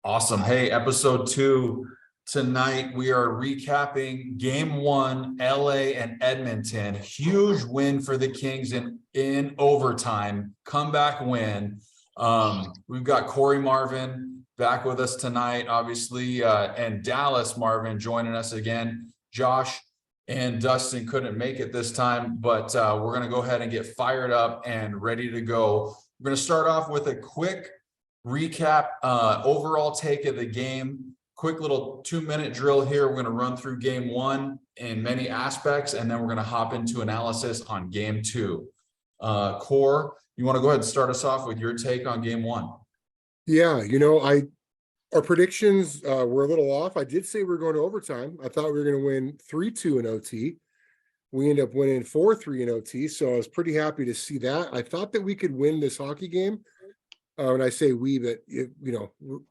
Awesome. Hey, episode 2. Tonight we are recapping game 1, LA and Edmonton. Huge win for the Kings in overtime. Comeback win. We've got Corey Marvin back with us tonight, obviously, and Dallas Marvin joining us again. Josh and Dustin couldn't make it this time, but we're going to go ahead and get fired up and ready to go. We're going to start off with a quick recap, overall take of the game. Quick little 2-minute drill here. We're going to run through game 1 in many aspects, and then we're going to hop into analysis on game 2. Core, you want to go ahead and start us off with your take on game 1? Yeah, our predictions were a little off. I did say we were going to overtime. I thought we were going to win 3-2 in OT. We ended up winning 4-3 in OT, so I was pretty happy to see that. I thought that we could win this hockey game. When I say we, but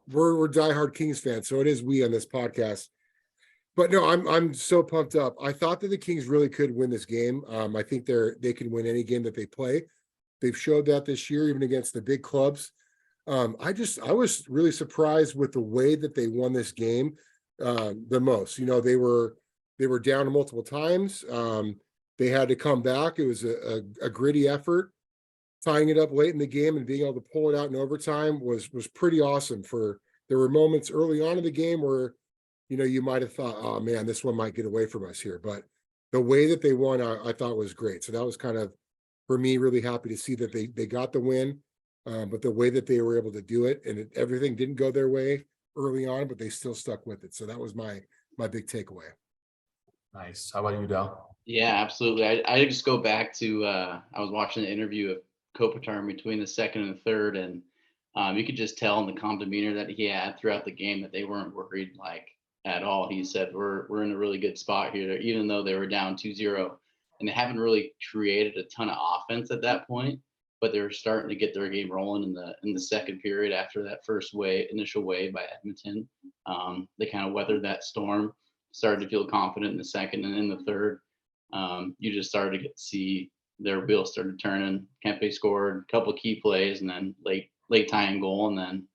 we're diehard Kings fans, so it is we on this podcast. But no, I'm so pumped up. I thought that the Kings really could win this game. I think they can win any game that they play. They've showed that this year, even against the big clubs. I was really surprised with the way that they won this game the most. They were down multiple times. They had to come back. It was a gritty effort. Tying it up late in the game and being able to pull it out in overtime was pretty awesome. There were moments early on in the game where, you might have thought, oh man, this one might get away from us here. But the way that they won, I thought was great. So that was kind of, for me, really happy to see that they got the win. But the way that they were able to do it, and everything didn't go their way early on, but they still stuck with it. So that was my big takeaway. Nice. How about you, Dal? Yeah, absolutely. I just go back to I was watching the interview of Kopitar between the second and the third, and you could just tell in the calm demeanor that he had throughout the game that they weren't worried at all. He said, we're in a really good spot here, even though they were down 2-0, and they haven't really created a ton of offense at that point, but they were starting to get their game rolling in the second period after that initial wave by Edmonton. They kind of weathered that storm, started to feel confident in the second, and in the third, you just started to get to see their wheels started turning. Kempe scored a couple of key plays, and then late tying goal, and then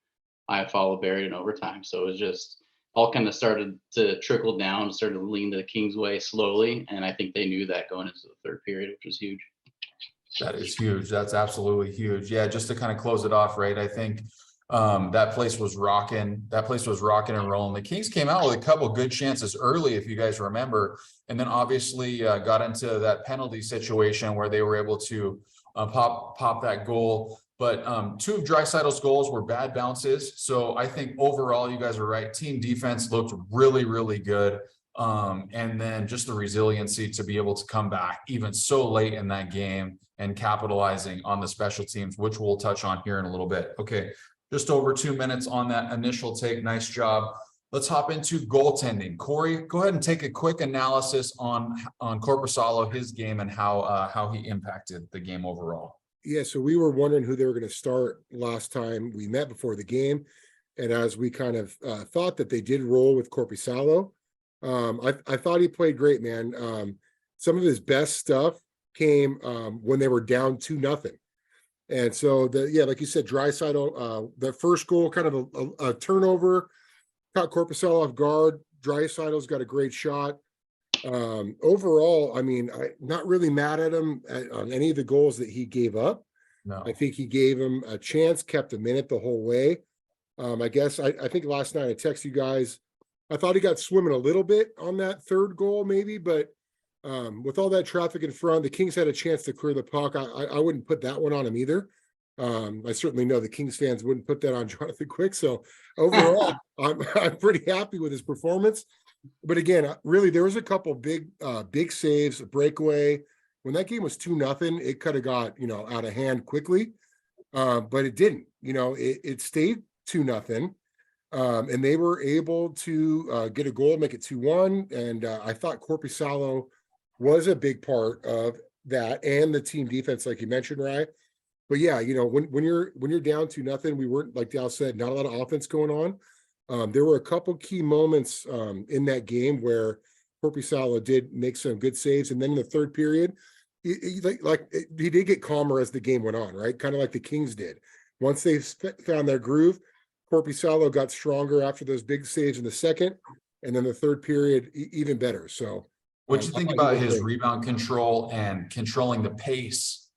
I followed buried in overtime. So it was just all kind of started to trickle down, started to lean to the Kings' way slowly, and I think they knew that going into the third period, which was huge. That is huge. That's absolutely huge. Yeah, just to kind of close it off, right? I think that place was rocking. That place was rocking and rolling. The Kings came out with a couple good chances early, if you guys remember, and then obviously got into that penalty situation where they were able to pop that goal. But 2 of Draisaitl's goals were bad bounces. So I think overall, you guys are right. Team defense looked really, really good. And then just the resiliency to be able to come back even so late in that game and capitalizing on the special teams, which we'll touch on here in a little bit. Okay. Just over 2 minutes on that initial take. Nice job. Let's hop into goaltending. Corey, go ahead and take a quick analysis on Korpisalo, his game, and how he impacted the game overall. Yeah, so we were wondering who they were going to start last time we met before the game. And as we kind of thought that they did roll with Korpisalo, I thought he played great, man. Some of his best stuff came when they were down 2-0. And so like you said, Draisaitl, the first goal, kind of a turnover, caught Korpisalo off guard. Draisaitl's got a great shot. Overall, I mean, I'm not really mad at him on any of the goals that he gave up. No. I think he gave him a chance, kept him in it the whole way. I guess I think last night I texted you guys, I thought he got swimming a little bit on that third goal maybe, but with all that traffic in front, the Kings had a chance to clear the puck. I wouldn't put that one on him either. I certainly know the Kings fans wouldn't put that on Jonathan Quick. So overall, I'm pretty happy with his performance. But again, really, there was a couple big saves, a breakaway. When that game was 2-0, it could have got out of hand quickly, but it didn't. It stayed 2-0, and they were able to get a goal, make it 2-1. And I thought Korpisalo was a big part of that, and the team defense, like you mentioned, Rye. But yeah, when you're down 2-0, we weren't, like Dal said, not a lot of offense going on. There were a couple key moments in that game where Korpisalo did make some good saves, and then in the third period, he did get calmer as the game went on, right? Kind of like the Kings did. Once they found their groove, Korpisalo got stronger after those big saves in the second, and then the third period even better. So What you I think thought he about was his great. rebound control and controlling the pace?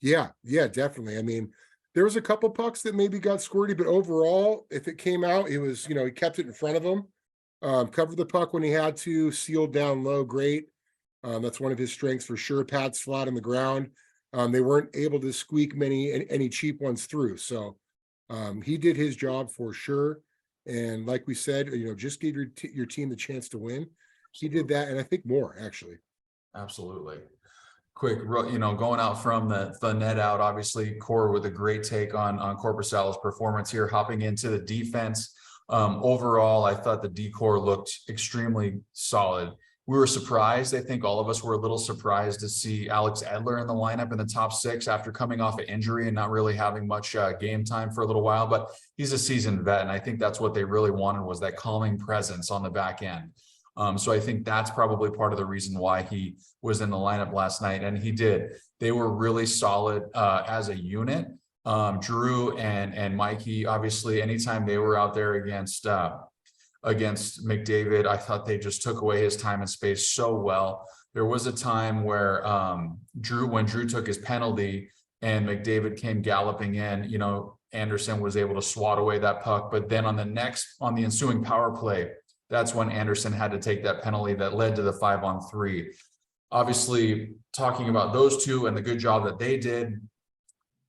Yeah, definitely. I mean, there was a couple pucks that maybe got squirty, but overall, if it came out, it was, he kept it in front of him, covered the puck when he had to, sealed down low, great. That's one of his strengths for sure. Pads flat on the ground. They weren't able to squeak any cheap ones through. So he did his job for sure. And like we said, just give your team the chance to win. He did that, and I think more actually. Absolutely. Quick, going out from the net out, obviously Core with a great take on Korpisalo's performance here, hopping into the defense. Overall, I thought the D-Core looked extremely solid. We were surprised. I think all of us were a little surprised to see Alex Edler in the lineup in the top 6 after coming off an injury and not really having much game time for a little while, but he's a seasoned vet. And I think that's what they really wanted, was that calming presence on the back end. So I think that's probably part of the reason why he was in the lineup last night, and he did. They were really solid as a unit. Drew and Mikey, obviously, anytime they were out there against McDavid, I thought they just took away his time and space so well. There was a time where when Drew took his penalty and McDavid came galloping in, Anderson was able to swat away that puck. But then on the ensuing power play, that's when Anderson had to take that penalty that led to the 5-on-3. Obviously, talking about those two and the good job that they did,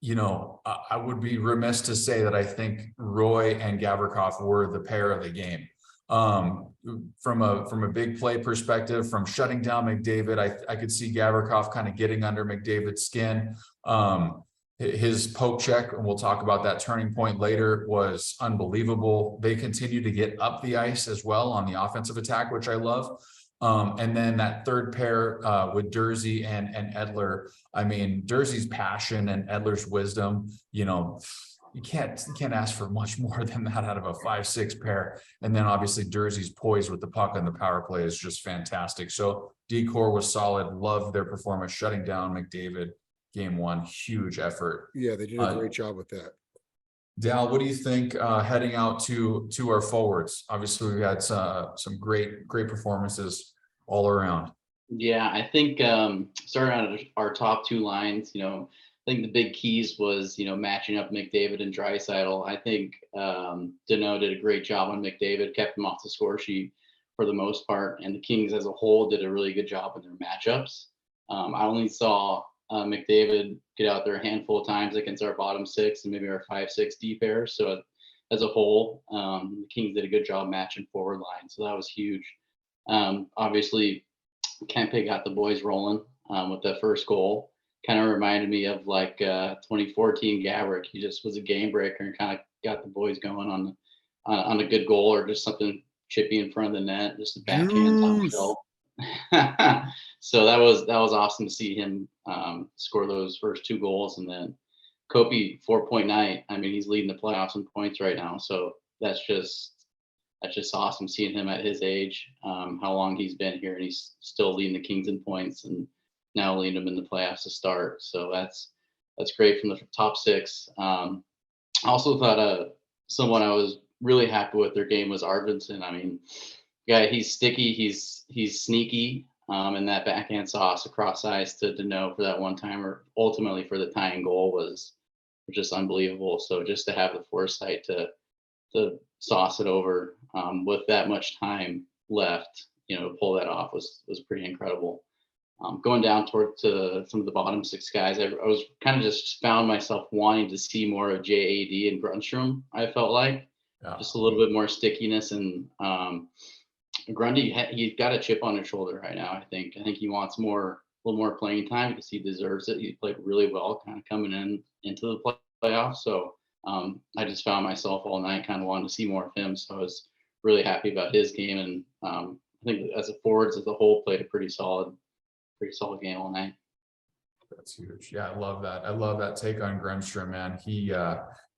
I would be remiss to say that I think Roy and Gavrikov were the pair of the game. From a big play perspective, from shutting down McDavid, I could see Gavrikov kind of getting under McDavid's skin. His poke check, and we'll talk about that turning point later, was unbelievable. They continue to get up the ice as well on the offensive attack, which I love. And then that third pair with Durzi and Edler. I mean, Durzi's passion and Edler's wisdom, you can't ask for much more than that out of a 5-6 pair. And then obviously Durzi's poise with the puck on the power play is just fantastic. So D-Core was solid. Loved their performance, shutting down McDavid. Game 1, huge effort. Yeah, they did a great job with that. Dal, what do you think heading out to our forwards? Obviously, we had some great performances all around. Yeah, I think starting out our top 2 lines, I think the big keys was, matching up McDavid and Draisaitl. I think Danault did a great job on McDavid, kept him off the score sheet for the most part, and the Kings as a whole did a really good job in their matchups. I only saw McDavid get out there a handful of times against our bottom 6 and maybe our 5-6 D pair. So as a whole, the Kings did a good job matching forward line. So that was huge. Obviously, Kempe got the boys rolling with that first goal. Kind of reminded me of like 2014 Gaborik. He just was a game breaker and kind of got the boys going on a good goal or just something chippy in front of the net, just a backhand top shelf. So that was awesome to see him score those first 2 goals. And then Kopi 4-point night. I mean, he's leading the playoffs in points right now. So that's just awesome seeing him at his age, how long he's been here, and he's still leading the Kings in points and now leading them in the playoffs to start. So that's great from the top 6. I also thought someone I was really happy with their game was Arvidsson. I mean, he's sticky, he's sneaky, and that backhand sauce across ice to Danault for that one-timer, ultimately for the tying goal, was just unbelievable. So just to have the foresight to sauce it over with that much time left, to pull that off was pretty incredible. Going down to some of the bottom 6 guys, I was kind of just found myself wanting to see more of JAD and Grundstrom. I felt like just a little bit more stickiness, and Grundy, he's got a chip on his shoulder right now. I think he wants a little more playing time because he deserves it. He played really well, kind of coming into the playoffs. So I just found myself all night kind of wanting to see more of him. So I was really happy about his game, and I think as a forwards as a whole played a pretty solid game all night. That's huge. Yeah, I love that. I love that take on Grundstrom, man.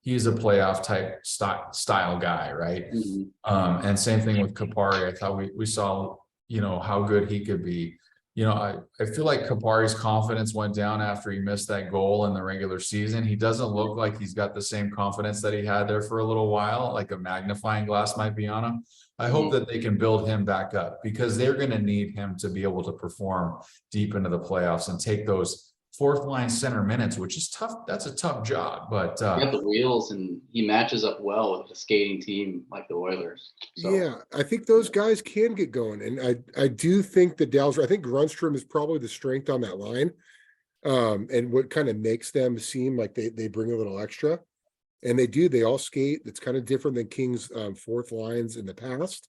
He's a playoff type style guy, right? Mm-hmm. And same thing with Kupari. I thought we saw, how good he could be. you know, I feel like Kapari's confidence went down after he missed that goal in the regular season. He doesn't look like he's got the same confidence that he had there for a little while, like a magnifying glass might be on him. I hope that they can build him back up because they're going to need him to be able to perform deep into the playoffs and take those fourth line center minutes, which is tough. That's a tough job, but He got the wheels, and he matches up well with a skating team like the Oilers. So Yeah, I think those guys can get going, and I do think that Dallas. I think Grunstrom is probably the strength on that line, and what kind of makes them seem like they bring a little extra, and they do. They all skate. It's kind of different than King's fourth lines in the past.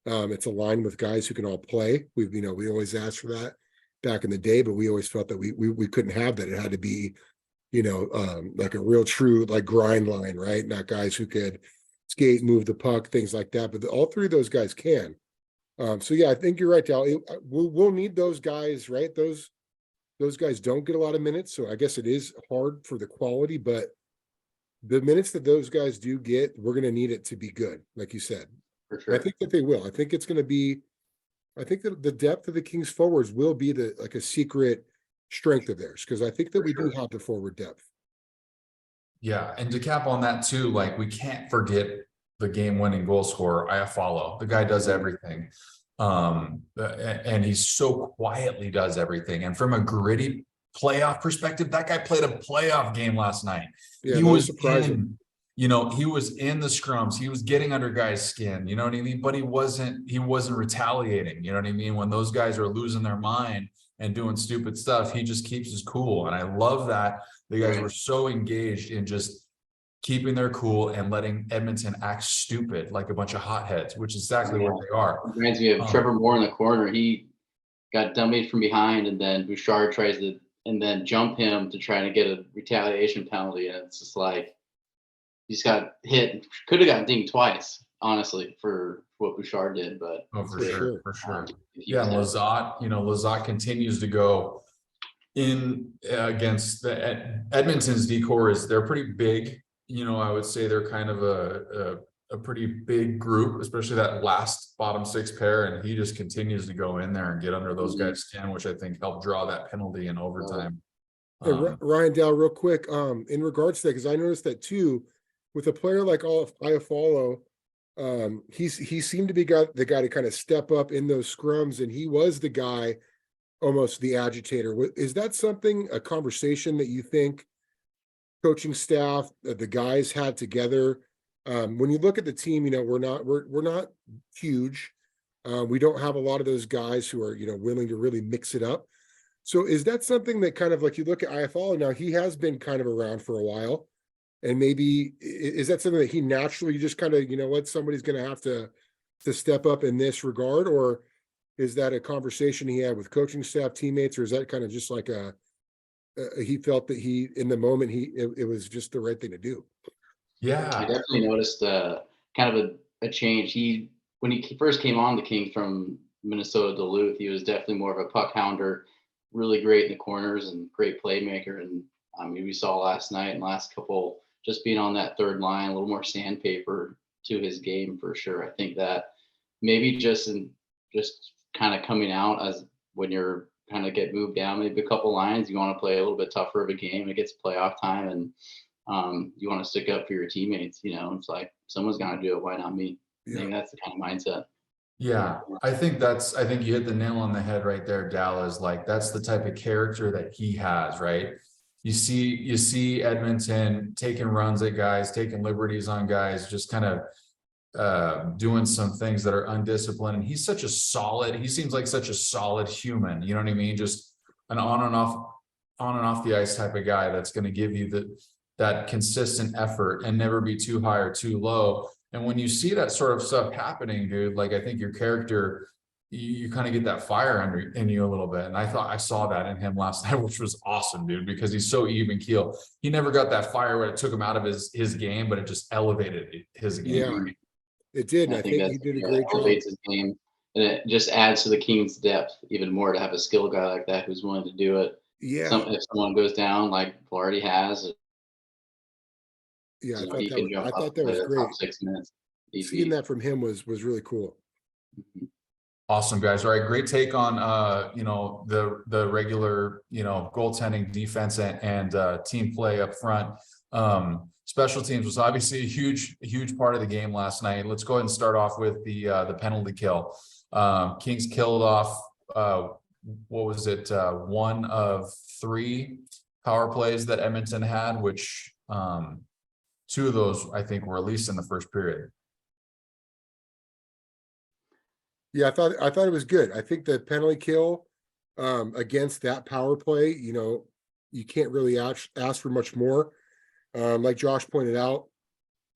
It's a line with guys who can all play. We always asked for that back in the day, but we always felt that we couldn't have that. It had to be, like a real true like grind line, right? Not guys who could skate, move the puck, things like that. But all three of those guys can. So yeah, I think you're right, Dal. We'll need those guys, right? Those guys don't get a lot of minutes, so I guess it is hard for the quality, but the minutes that those guys do get, we're going to need it to be good, like you said. for I sure. think that they will. I think it's going to be. I think that the depth of the Kings forwards will be like a secret strength of theirs because I think that For we do sure. have the forward depth. yeah, and to cap on that too, like we can't forget the game-winning goal scorer, Iafallo. The guy does everything. And he so quietly does everything. And from a gritty playoff perspective, that guy played a playoff game last night. Yeah, He that was was surprising. he was in the scrums, he was getting under guys' skin, you know what I mean? But he wasn't retaliating, you know what I mean? When those guys are losing their mind and doing stupid stuff, he just keeps his cool. And I love that the guys Right. were so engaged in just keeping their cool and letting Edmonton act stupid like a bunch of hotheads, which is exactly what they are. Reminds me of Um, Trevor Moore in the corner. He got dummied from behind, and then Bouchard tries to and then jump him to try to get a retaliation penalty. And it's just like he just got hit. Could have gotten dinged twice, honestly, for what Bouchard did. But Oh, it's for For good. sure. sure, for sure. He Yeah, was and happy. Lazat continues to go in against the Edmonton's decor is they're pretty big. I would say they're kind of a pretty big group, especially that last bottom six pair, and he just continues to go in there and get under those guys' skin, which I think helped draw that penalty in overtime. Hey, Um, Ryan Dow, real quick, in regards to that, because I noticed that too, with a player like Iafallo, he seemed to be the guy to kind of step up in those scrums, and he was the guy, almost the agitator. Is that something, a conversation that you think coaching staff, the guys had together? When you look at the team, we're not huge. We don't have a lot of those guys who are, willing to really mix it up. So is that something that kind of like you look at IFL now, he has been kind of around for a while. And maybe is that something that he naturally just kind of, somebody's going to have to step up in this regard? Or is that a conversation he had with coaching staff, teammates, or is that kind of just like he felt that in the moment, it was just the right thing to do? I yeah, definitely noticed kind of a change. When he first came on the King from Minnesota Duluth, he was definitely more of a puck hounder, really great in the corners and great playmaker. And I mean, we saw last night and last couple just being on that third line, a little more sandpaper to his game for sure. I think that maybe just kind of coming out as when you're kind of get moved down maybe a couple lines, you want to play a little bit tougher of a game. It gets playoff time, and you want to stick up for your teammates. It's like someone's got to do it. Why not me? I Yeah. think that's the kind of mindset. yeah. I think you hit the nail on the head right there, Dallas. Like that's the type of character that he has, right? You see Edmonton taking runs at guys, taking liberties on guys, just kind of doing some things that are undisciplined. And he seems like such a solid human, you know what I mean? Just an on and off the ice type of guy that's going to give you that consistent effort and never be too high or too low. And when you see that sort of stuff happening, dude, like I think your character, you kind of get that fire in you a little bit. And I thought I saw that in him last night, which was awesome, dude, because he's so even keel. He never got that fire where it took him out of his game, but it just elevated his game. Yeah, it did. And And I I think think that's he did a that great job. elevates his game, and it just adds to the Kings' depth even more to have a skill guy like that who's willing to do it. Yeah. If someone goes down like Flaherty has, Yeah. he can jump I up thought and that play was the top great. 6 minutes Seeing easy. that from him was really cool. Awesome, guys. All right, great take on the regular goaltending, defense, and team play up front. Special teams was obviously a huge part of the game last night. Let's go ahead and start off with the penalty kill. Kings killed off what was it? One of 3 power plays that Edmonton had, which 2 of those I think were at least in the first period. Yeah, I thought it was good. I think the penalty kill against that power play, you can't really ask for much more. Like Josh pointed out,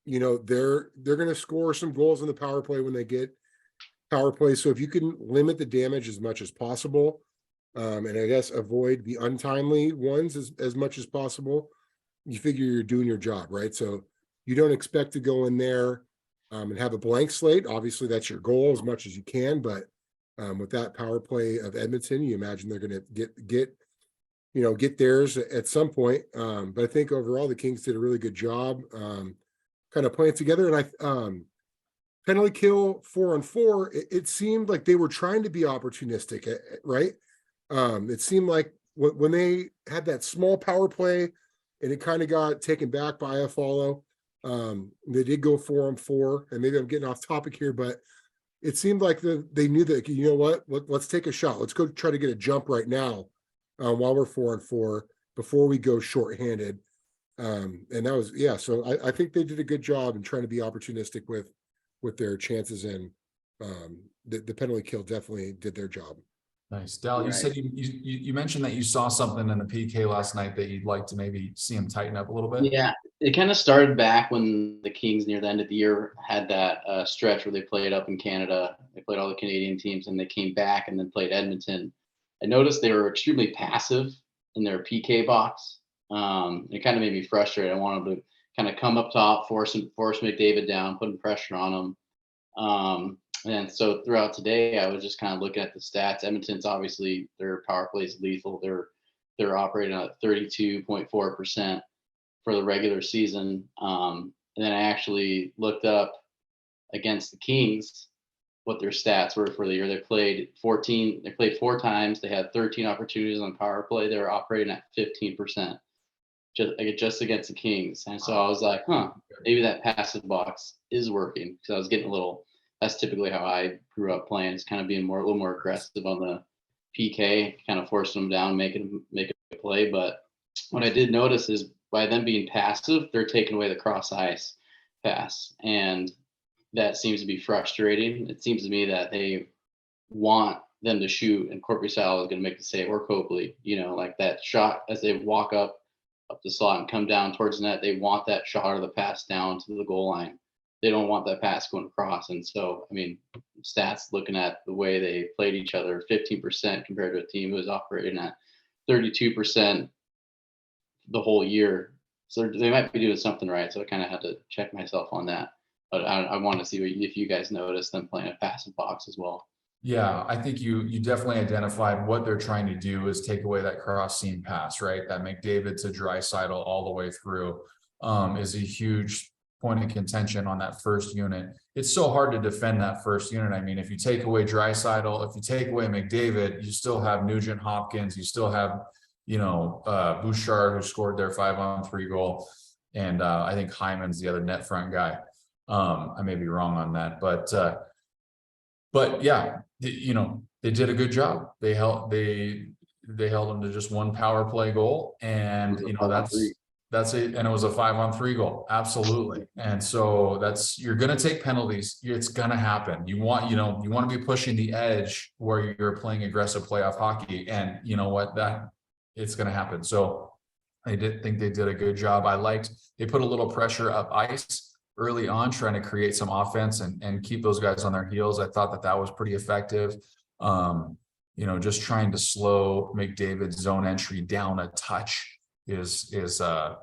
they're going to score some goals in the power play when they get power play. So if you can limit the damage as much as possible, and I guess avoid the untimely ones as much as possible, you figure you're doing your job, right? So you don't expect to go in there and have a blank slate. Obviously, that's your goal as much as you can. But with that power play of Edmonton, you imagine they're going to get theirs at some point. But I think overall the Kings did a really good job kind of playing together. And penalty kill 4-on-4, it seemed like they were trying to be opportunistic, right? It seemed like when they had that small power play and it kind of got taken back by a follow, they did go 4-on-4, and maybe I'm getting off topic here, but it seemed like they knew that, let's take a shot. Let's go try to get a jump right now while we're 4-on-4 before we go shorthanded. And that was, so I think they did a good job in trying to be opportunistic with their chances, and the penalty kill definitely did their job. Nice. Dal, you said you mentioned that you saw something in the PK last night that you'd like to maybe see him tighten up a little bit. Yeah, it kind of started back when the Kings near the end of the year had that stretch where they played up in Canada. They played all the Canadian teams, and they came back and then played Edmonton. I noticed they were extremely passive in their PK box. It kind of made me frustrated. I wanted to kind of come up top, force McDavid down, putting pressure on him. And so throughout today, I was just kind of looking at the stats. Edmonton's obviously, their power play is lethal. They're operating at 32.4% for the regular season. And then I actually looked up against the Kings what their stats were for the year. They played 4 times. They had 13 opportunities on power play. They were operating at 15%. Just against the Kings. And so I was like, maybe that passive box is working, because I was getting a little. That's typically how I grew up playing. It's kind of being a little more aggressive on the PK, kind of forcing them down, make a play. But what I did notice is by them being passive, they're taking away the cross ice pass, and that seems to be frustrating. It seems to me that they want them to shoot, and Korpisalo is going to make the save, or Copley. Like that shot as they walk up the slot and come down towards the net. They want that shot or the pass down to the goal line. They don't want that pass going across. And so, stats looking at the way they played each other, 15% compared to a team who was operating at 32% the whole year. So they might be doing something right. So I kind of had to check myself on that. But I want to see if you guys noticed them playing a passive box as well. Yeah, I think you definitely identified what they're trying to do is take away that cross seam pass, right? That McDavid to Draisaitl all the way through is a huge point of contention on that first unit. It's so hard to defend that first unit. If you take away Draisaitl, if you take away McDavid, you still have Nugent Hopkins, you still have, Bouchard, who scored their 5-on-3 goal. And I think Hyman's the other net front guy. I may be wrong on that, but yeah, they did a good job. They held them to just one power play goal, and that's it. And it was a 5-on-3 goal. Absolutely. And so you're going to take penalties. It's going to happen. You want to be pushing the edge where you're playing aggressive playoff hockey, and you know what, it's going to happen. So I did think they did a good job. They put a little pressure up ice early on, trying to create some offense and keep those guys on their heels. I thought that was pretty effective. Just trying to slow McDavid's zone entry down a touch is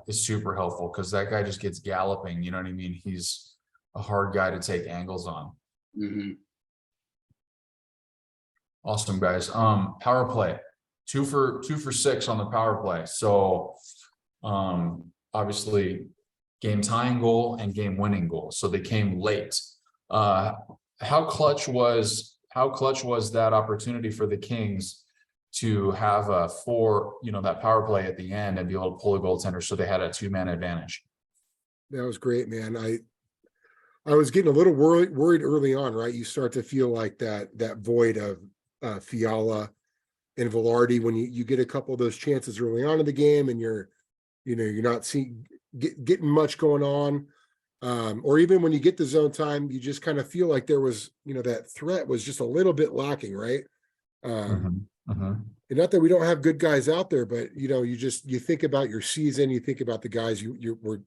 super helpful, because that guy just gets galloping. You know what I mean? He's a hard guy to take angles on. Mm-hmm. Awesome, guys. Power play, 2 for 6 on the power play. So obviously game tying goal and game winning goal. So they came late. How clutch was how clutch was that opportunity for the Kings to have a that power play at the end and be able to pull a goaltender so they had a 2-man advantage? That was great, man. I was getting a little worried early on, right? You start to feel like that void of Fiala and Velarde when you get a couple of those chances early on in the game, and you're not getting much going on. Or even when you get the zone time, you just kind of feel like there was, that threat was just a little bit lacking, right? And not that we don't have good guys out there, but you think about your season, you think about the guys you were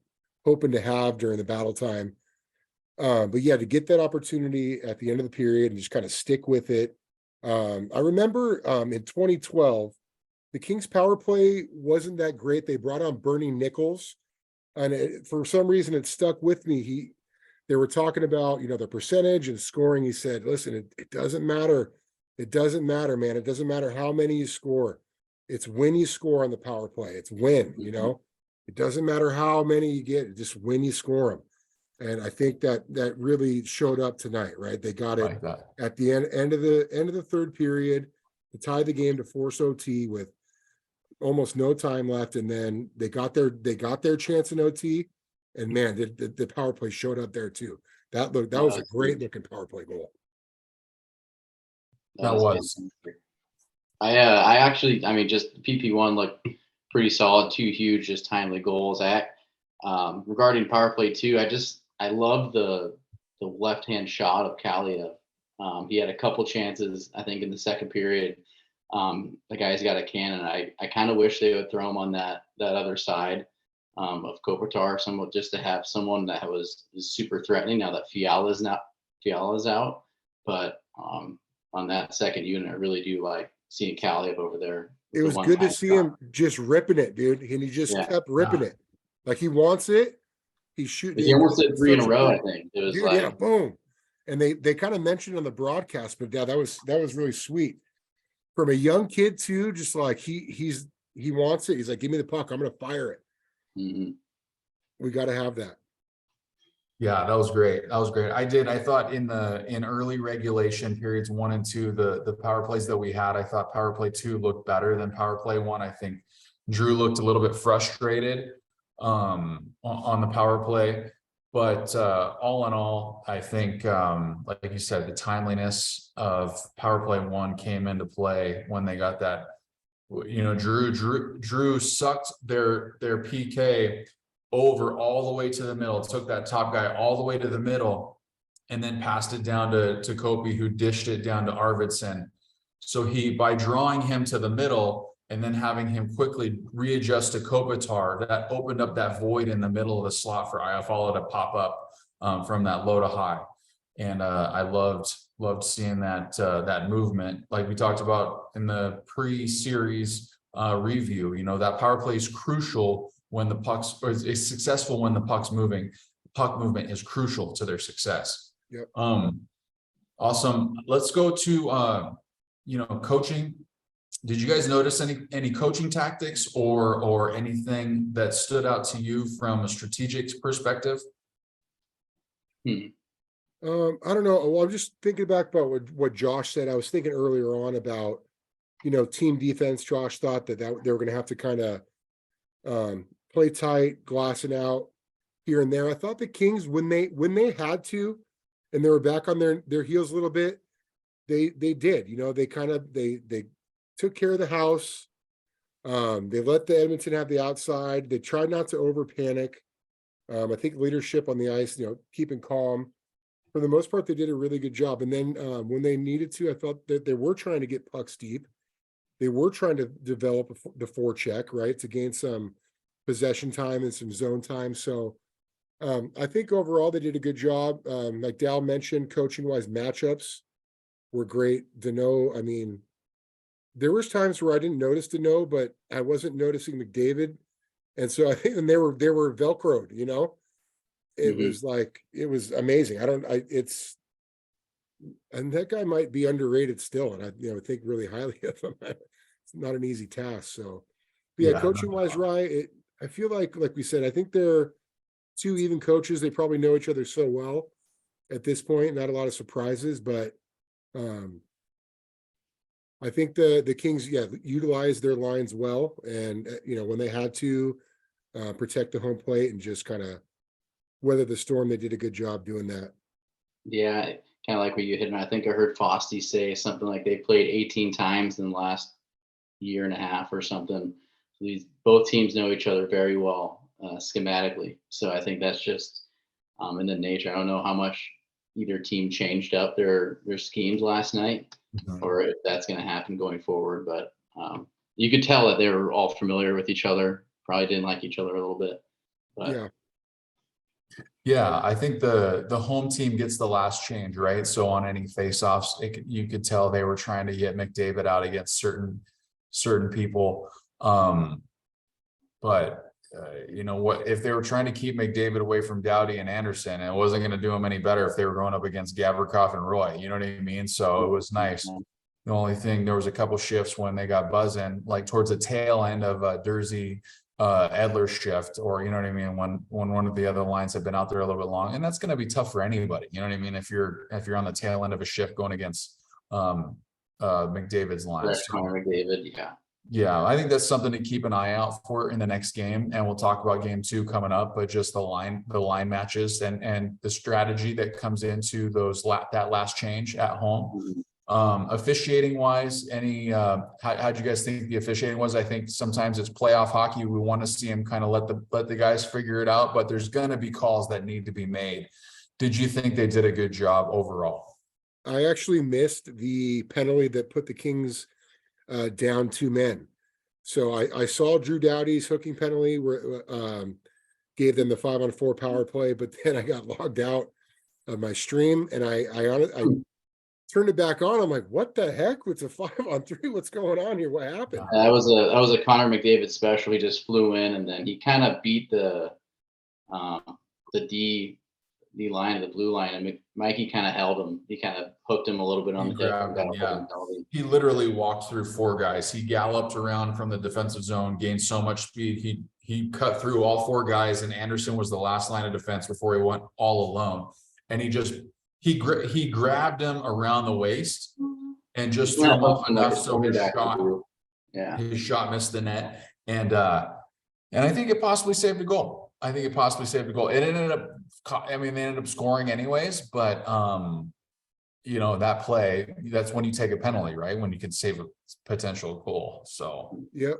hoping to have during the battle time. But yeah, to get that opportunity at the end of the period and just kind of stick with it. I remember in 2012, the Kings power play wasn't that great. They brought on Bernie Nichols, and for some reason it stuck with me. They were talking about, the percentage and scoring. He said, listen, it doesn't matter. It doesn't matter, man. It doesn't matter how many you score. It's when you score on the power play. It's when, it doesn't matter how many you get, just when you score them. And I think that really showed up tonight, right? They got it like that. at the end of the third period to tie the game to force OT with almost no time left, and then they got their chance in OT, and man, the power play showed up there too. That was a great looking power play goal. That was. fantastic. I actually, just PP1 looked pretty solid. 2 huge, just timely goals. Regarding power play 2, I love the left-hand shot of Kaliyev. He had a couple chances, I think, in the second period. The guy's got a cannon. I kind of wish they would throw him on that other side of Kopitar, just to have someone that is super threatening now that Fiala's out. But on that second unit, I really do like seeing Kaliyev over there. It was good to see him just ripping it, dude, and he just kept ripping it. Like he wants it. He's shooting. He almost did 3 in a row, I think. It was dude, boom. And they kind of mentioned on the broadcast, but yeah, that was really sweet. From a young kid too, just like he wants it. He's like, give me the puck, I'm gonna fire it. Mm-hmm. We got to have that. Yeah, that was great. I thought in early regulation periods 1 and 2, the power plays that we had, I thought power play 2 looked better than power play 1. I think Drew looked a little bit frustrated on the power play, but all in all, I think like you said, the timeliness of power play 1 came into play when they got that. Drew sucked their PK over all the way to the middle, took that top guy all the way to the middle, and then passed it down to Kopi, who dished it down to Arvidsson. So by drawing him to the middle and then having him quickly readjust to Kopitar, that opened up that void in the middle of the slot for Iafallo to pop up from that low to high. And I loved seeing that movement, like we talked about in the pre-series review. That power play is crucial when the puck's, or is successful when the puck's moving. Puck movement is crucial to their success. Yep. Awesome. Let's go to coaching. Did you guys notice any coaching tactics or anything that stood out to you from a strategic perspective? I don't know. Well, I'm just thinking back about what Josh said. I was thinking earlier on about, team defense. Josh thought that they were going to have to kind of play tight, glassing out here and there. I thought the Kings, when they had to, and they were back on their heels a little bit, they did. They took care of the house. They let the Edmonton have the outside. They tried not to over panic. I think leadership on the ice, keeping calm. For the most part, they did a really good job. And then when they needed to, I thought that they were trying to get pucks deep. They were trying to develop the forecheck, right, to gain some possession time and some zone time. So I think overall they did a good job. Like Dal mentioned, coaching-wise, matchups were great. Danault, there was times where I didn't notice Danault, but I wasn't noticing McDavid. And so I think they were Velcroed, It was it was amazing. And that guy might be underrated still. And I think really highly of him. It's not an easy task. So coaching wise, Rye, I feel like we said, I think they're 2 even coaches. They probably know each other so well at this point, not a lot of surprises, but I think the Kings, utilized their lines well, and when they had to protect the home plate and just kind of weather the storm, they did a good job doing that. Yeah, kind of like what you hit on. I think I heard Fosty say something like they played 18 times in the last year and a half or something. These both teams know each other very well schematically, so I think that's just in the nature. I don't know how much either team changed up their schemes last night, Mhm. or if that's going to happen going forward. But you could tell that they were all familiar with each other. Probably didn't like each other a little bit, but Yeah, Yeah, I think the home team gets the last change, right? So on any faceoffs, you could tell they were trying to get McDavid out against certain people. But you know what? If they were trying to keep McDavid away from Doughty and Anderson, it wasn't going to do them any better if they were going up against Gavrikov and Roy. You know what I mean? So it was nice. The only thing, there was a couple shifts when they got buzzing, like towards the tail end of Dursey Edler shift, or you know what I mean, when one of the other lines have been out there a little bit long, and that's going to be tough for anybody. You know what I mean? If you're on the tail end of a shift going against McDavid's line. that's Connor McDavid. Yeah. Yeah, I think that's something to keep an eye out for in the next game, and we'll talk about game 2 coming up. But just the line matches and the strategy that comes into that last change at home. Officiating wise, how'd you guys think the officiating was? I think sometimes it's playoff hockey. We want to see him kind of let the guys figure it out, but there's going to be calls that need to be made. Did you think they did a good job overall? I actually missed the penalty that put the Kings down 2 men. So I saw Drew Doughty's hooking penalty where gave them the 5-on-4 power play, but then I got logged out of my stream and I turned it back on. I'm like, what the heck? It's a 5-on-3. What's going on here? What happened? That was a Connor McDavid special. He just flew in and then he kind of beat the D line, the blue line, and Mikey kind of held him. He kind of hooked him a little bit on the hip. Grabbed him, yeah. He literally walked through 4 guys. He galloped around from the defensive zone, gained so much speed. He cut through all 4 guys, and Anderson was the last line of defense before he went all alone. And he grabbed him around the waist and just threw him off enough so his shot missed the net. And I think it possibly saved a goal. It ended up, they ended up scoring anyways, but that play, that's when you take a penalty, right? When you can save a potential goal. So yeah,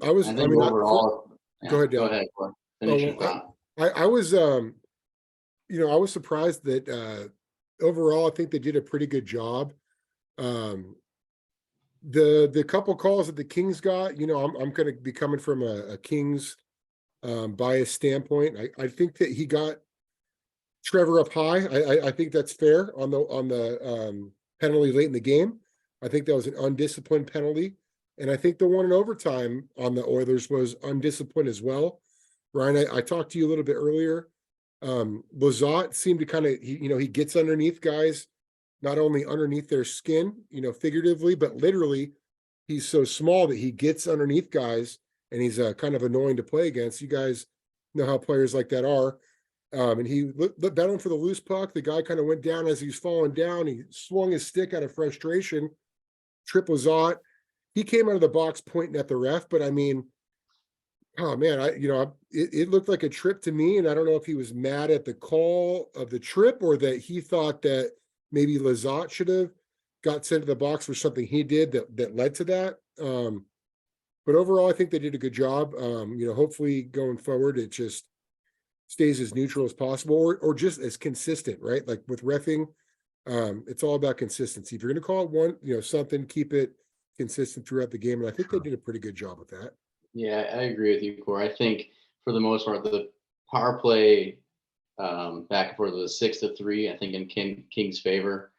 overall. Go ahead. Finish your thought. I was I was surprised that overall I think they did a pretty good job. The couple calls that the Kings got, I'm going to be coming from a Kings bias standpoint. I think that he got Trevor up high. I think that's fair on the penalty late in the game. I think that was an undisciplined penalty, and I think the one in overtime on the Oilers was undisciplined as well. Ryan, I talked to you a little bit earlier. Lizotte seemed to kind of he gets underneath guys, not only underneath their skin, figuratively, but literally. He's so small that he gets underneath guys, and he's kind of annoying to play against. You guys know how players like that are. And he battling for the loose puck. The guy kind of went down as he's falling down. He swung his stick out of frustration. Trip Lizotte. He came out of the box pointing at the ref, but oh man, it looked like a trip to me, and I don't know if he was mad at the call of the trip or that he thought that maybe Lizotte should have got sent to the box for something he did that led to that. But overall, I think they did a good job. Hopefully going forward, it just stays as neutral as possible or just as consistent, right? Like with reffing, it's all about consistency. If you're going to call it one, something, keep it consistent throughout the game. And I think they did a pretty good job with that. Yeah, I agree with you, Corey. I think for the most part, the power play back and forth was 6-3, I think in King's favor.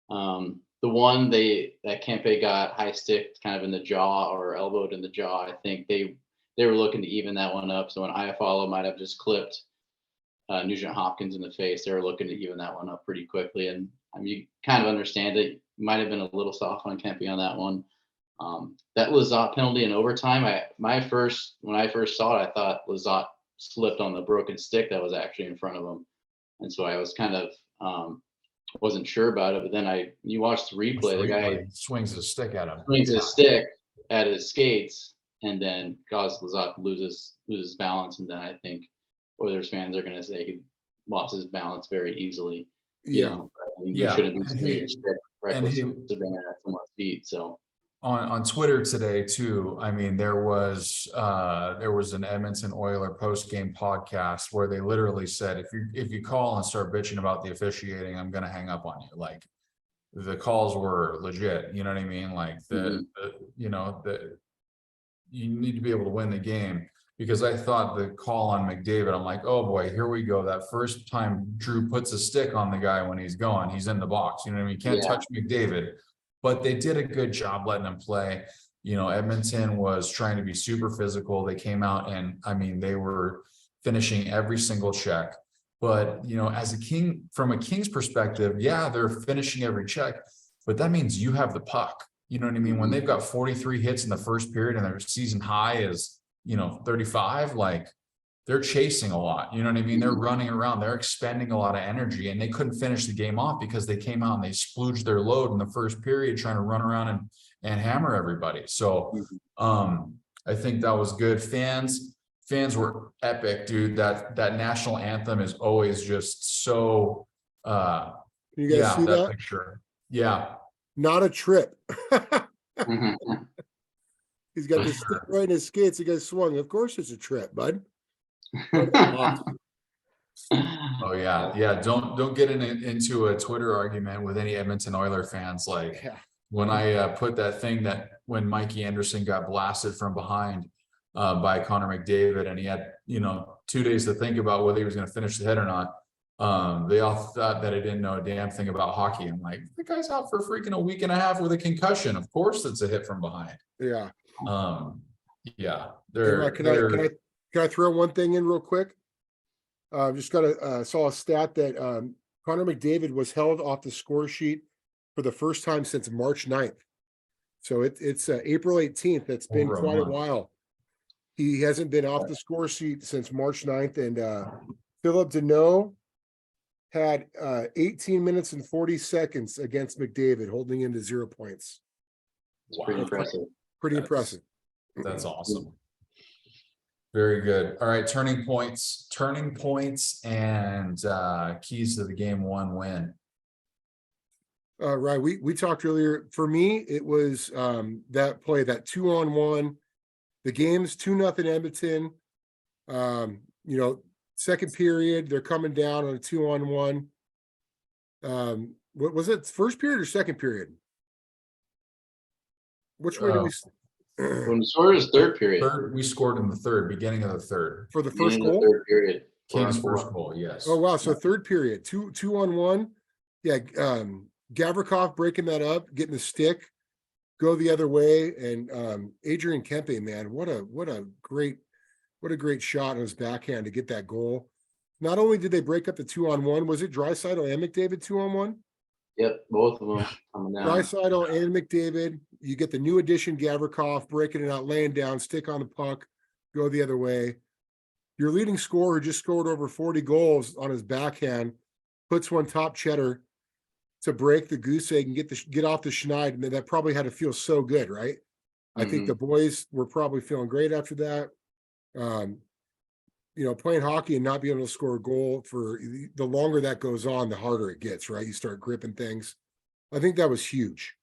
The one that Kempe got high stick kind of in the jaw or elbowed in the jaw, I think they were looking to even that one up. So when Iafallo might have just clipped Nugent Hopkins in the face, they were looking to even that one up pretty quickly. And you kind of understand it. Might have been a little soft on Kempe on that one. That Lizotte penalty in overtime, when I first saw it, I thought Lizotte slipped on the broken stick that was actually in front of him. And so I was kind of wasn't sure about it, but then you watch the replay, the guy Swings his stick at him. swings his stick at his skates and then causes Lazat loses balance. And then I think Oilers fans are gonna say he lost his balance very easily. You Yeah. know, Yeah. shouldn't be And swinging he- his stick reckless surveying at someone's feet. So On Twitter today too, I mean, there was an Edmonton Oiler post-game podcast where they literally said, if you call and start bitching about the officiating, I'm gonna hang up on you. Like, the calls were legit, you know what I mean? Like you need to be able to win the game. Because I thought the call on McDavid, I'm like, oh boy, here we go. That first time Drew puts a stick on the guy when he's going, he's in the box. You know what I mean? You can't touch McDavid. But they did a good job letting him play. You know, Edmonton was trying to be super physical. They came out and, I mean, they were finishing every single check. But, you know, from a Kings perspective, yeah, they're finishing every check, but that means you have the puck. You know what I mean? When they've got 43 hits in the first period and their season high is, 35, like, they're chasing a lot. You know what I mean? They're running around, they're expending a lot of energy, and they couldn't finish the game off because they came out and they splooged their load in the first period trying to run around and hammer everybody. So I think that was good. Fans were epic, dude. That national anthem is always just so Can you guys see that? picture. Yeah. Not a trip. mhm. He's got this stick right in his skates. He got swung. Of course it's a trip, bud. Oh yeah. Don't get into a Twitter argument with any Edmonton Oiler fans. Like, Yeah. when I put that thing that when Mikey Anderson got blasted from behind by Connor McDavid, and he had 2 days to think about whether he was going to finish the hit or not. They all thought that I didn't know a damn thing about hockey. I'm like, the guy's out for freaking a week and a half with a concussion. Of course, it's a hit from behind. Yeah. Yeah. Hey, can I throw one thing in real quick? Just saw a stat that Connor McDavid was held off the score sheet for the first time since March 9th. So it's April 18th. That's been Over a quite a month. while. He hasn't been off the score sheet since March 9th. And Philip Deneau had 18 minutes and 40 seconds against McDavid, holding him to 0 points. It's pretty impressive. Pretty impressive. That's awesome. Very good. All right, turning points and keys to the game 1 win. Right. We talked earlier. For me, it was that play, that 2-on-1. The game's 2-0 Edmonton. Second period, they're coming down on a 2-on-1. What was it? First period or second period? Which way did we? When we scored his third period. We scored in the third, beginning of the third. For the first in the goal? third period. King's first goal, yes. Oh, wow. So third period, 2-on-1. Yeah. Gavrikov breaking that up, getting the stick, go the other way. And Adrian Kempe, man, what a great shot on his backhand to get that goal. Not only did they break up the 2-on-1, was it Draisaitl and McDavid 2-on-1? Yep, both of them coming down. Draisaitl and McDavid. You get the new addition, Gavrikov, breaking it out, laying down, stick on the puck, go the other way. Your leading scorer just scored over 40 goals on his backhand, puts one top cheddar to break the goose egg and get off the schneid. And that probably had to feel so good, right? I think the boys were probably feeling great after that. Playing hockey and not being able to score a goal, for the longer that goes on, the harder it gets, right? You start gripping things. I think that was huge.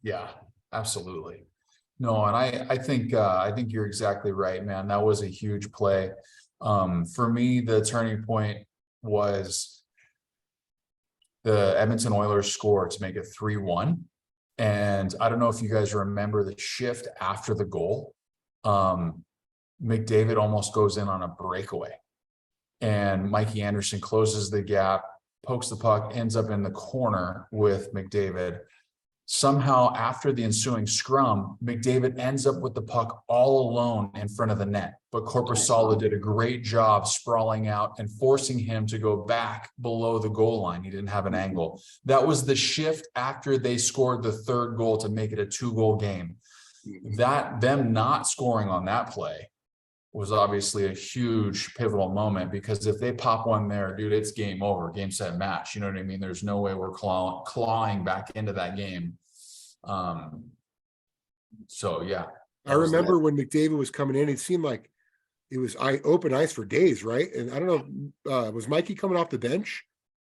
Yeah, absolutely. No, and I think you're exactly right, man. That was a huge play. For me, the turning point was the Edmonton Oilers score to make it 3-1. And I don't know if you guys remember the shift after the goal. McDavid almost goes in on a breakaway, and Mikey Anderson closes the gap, pokes the puck, ends up in the corner with McDavid. Somehow, after the ensuing scrum, McDavid ends up with the puck all alone in front of the net. But Korpisalo did a great job sprawling out and forcing him to go back below the goal line. He didn't have an angle. That was the shift after they scored the third goal to make it a 2-goal game. Them not scoring on that play was obviously a huge pivotal moment, because if they pop one there, dude, it's game over, game set match. You know what I mean? There's no way we're clawing back into that game. So yeah. I remember when McDavid was coming in, it seemed like it was open ice for days, right? And I don't know, was Mikey coming off the bench?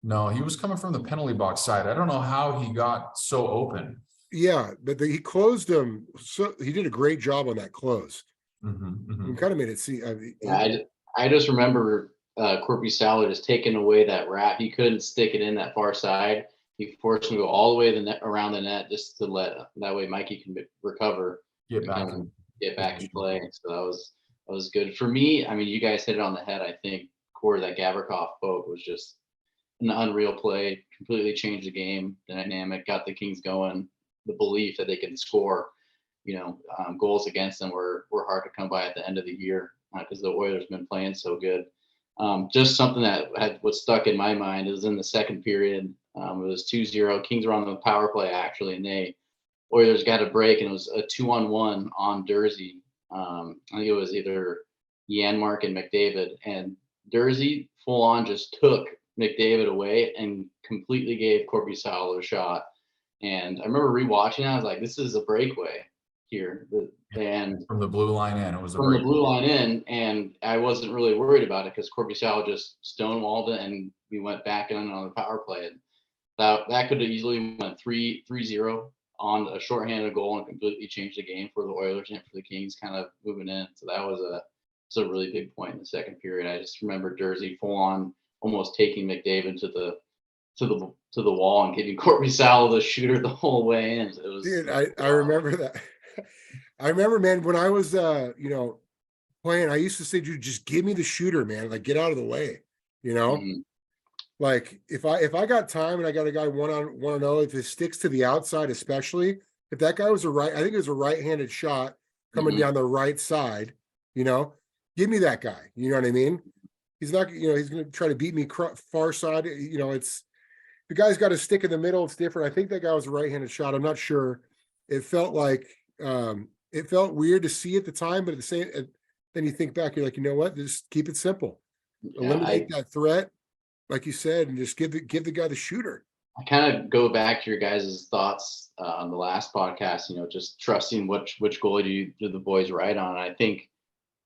No, he was coming from the penalty box side. I don't know how he got so open. Yeah, but he closed him. So he did a great job on that close. He kind of made it see. I just remember Corby Salo just taking away that wrap. He couldn't stick it in that far side. He forced him to go all the way the net, around the net, just to let that way Mikey can recover, Get back and get back and play. So that was good for me. I mean, you guys hit it on the head. I think Corey, that Gavrikov poke was just an unreal play. Completely changed the game dynamic. Got the Kings going. The belief that they can score, goals against them were hard to come by at the end of the year, because the Oilers been playing so good. Just something that was stuck in my mind is in the second period. It was 2-0. Kings were on the power play actually, and Oilers got a break, and it was a 2-on-1 on Dursey. I think it was either Janmark and McDavid, and Dursey full on just took McDavid away and completely gave Corby Salo a shot. And I remember rewatching it. I was like, this is a breakaway here. And from the blue line in, it was from the blue line in, and I wasn't really worried about it because Corby Salo just stonewalled it, and we went back in on the power play. And that could have easily went 3-0 on a shorthanded goal and completely changed the game for the Oilers and for the Kings kind of moving in. So that was a really big point in the second period. I just remember Dursey full on almost taking McDavid to the wall and giving Corby Salo the shooter the whole way in. It was, dude, I remember that. I remember, man, when I was playing, I used to say, dude, just give me the shooter, man. Like, get out of the way, Mhm. Like if I got time and I got a guy 1-on-1-0, if it sticks to the outside, especially if that guy was I think it was a right-handed shot coming down the right side, give me that guy. You know what I mean? He's not, he's going to try to beat me far side. It's the guy's got a stick in the middle. It's different. I think that guy was a right-handed shot. I'm not sure. It felt like, it felt weird to see at the time, but at the same, then you think back, you're like, you know what? Just keep it simple. Eliminate that threat, like you said, and just give the guy the shooter. I kind of go back to your guys' thoughts on the last podcast, just trusting which goalie do the boys ride on. And I think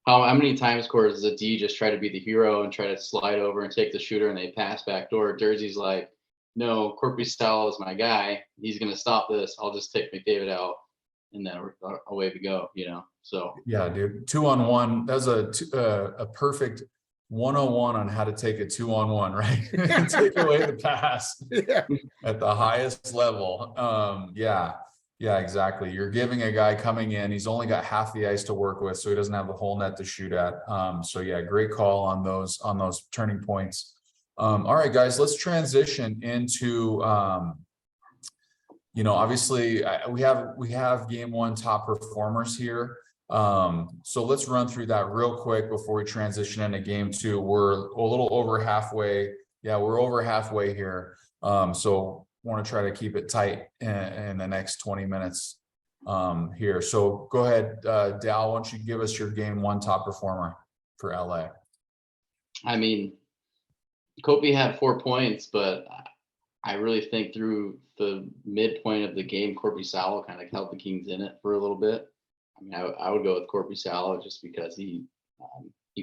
how many times, Corey, does a D just try to be the hero and try to slide over and take the shooter and they pass back door? Dursey's like, no, Corby Salo is my guy. He's going to stop this. I'll just take McDavid out, and then away we go, So yeah, dude, 2-on-1. That's a perfect 101 on how to take a 2-on-1, right? Take away the pass at the highest level. Yeah, exactly. You're giving a guy coming in, he's only got half the ice to work with, so he doesn't have the whole net to shoot at. So yeah, great call on those turning points. All right, guys, let's transition into obviously we have game one top performers here. So let's run through that real quick before we transition into game two. We're a little over halfway. Yeah, we're over halfway here. So want to try to keep it tight in the next 20 minutes here. So go ahead, Dal, why don't you give us your game one top performer for LA? I mean, Kobe had 4 points, but I really think through the midpoint of the game, Corby Salo kind of held the Kings in it for a little bit. I mean, I would go with Corby Salo just because he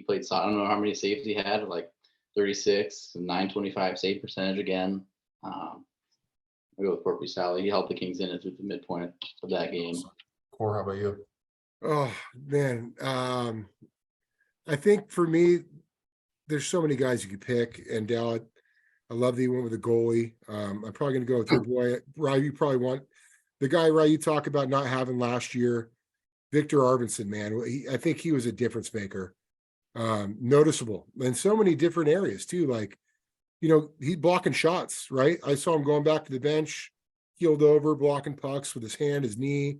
played. I don't know how many saves he had, like 36, 925 save percentage again. I go with Corby Salo. He helped the Kings in it through the midpoint of that game. Cor, how about you? Oh man, I think for me, there's so many guys you could pick, and Dal, I love that you went with a goalie. I'm probably going to go with your boy, Rye. You probably want the guy, Rye, you talk about not having last year, Victor Arvidsson, man. I think he was a difference maker, noticeable in so many different areas too. Like, he blocking shots, right? I saw him going back to the bench, heeled over, blocking pucks with his hand, his knee.